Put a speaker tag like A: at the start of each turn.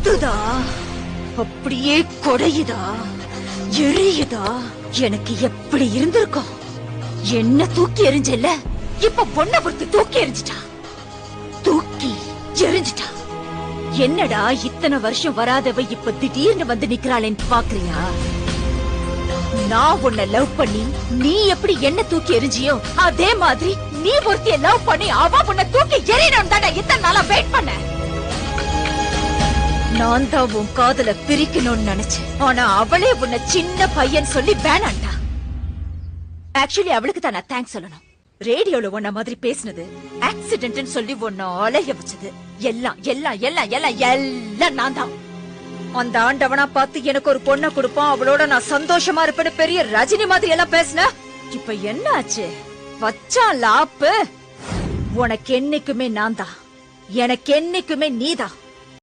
A: கத்துதா, அப்படியே கொடையுதா, எரியுதா. எனக்கு எப்படி இருந்திருக்கும்? என்ன தூக்கி எறிஞ்சல, இப்ப பொண்ண பொறுத்து தூக்கி எறிஞ்சிட்டா, தூக்கி எறிஞ்சிட்டா. என்னடா இத்தனை வருஷம் வராதவ இப்ப திடீர்னு வந்து நிக்கிறாளேன்னு பாக்குறியா? நான் உன்னை லவ் பண்ணி நீ எப்படி என்ன தூக்கி எறிஞ்சியோ அதே மாதிரி நீ ஒருத்திய லவ் பண்ணி அவ உன்னை தூக்கி எறியணும் தானே இத்தனை நாளா வெயிட் பண்ண. நான் தான் உன் காதல பிரிக்கணும்னு நினைச்சேன். ஆனா அவளே உன்னை சின்ன பையன் சொல்லி வேணாண்டா. ஆக்சுவலி அவளுக்கு தான் நான் தேங்க்ஸ் சொல்லணும். ரேடியோல உன்ன மாதிரி பேசினது, ஆக்சிடென்ட்னு சொல்லி உன்னை அலைய வச்சது எல்லாம் எல்லாம் எல்லாம் எல்லாம் எல்லாம் நான் தான். அந்த ஆண்டவனா பார்த்து எனக்கு ஒரு பொண்ணை கொடுப்பான், அவளோட நான் சந்தோஷமா இருப்பேன்னு பெரிய ரஜினி மாதிரி எல்லாம் பேசின. இப்ப என்ன ஆச்சு? வச்சான் லாப்பு. உனக்கு என்னைக்குமே நான் தான், எனக்கு என்னைக்குமே நீதான்.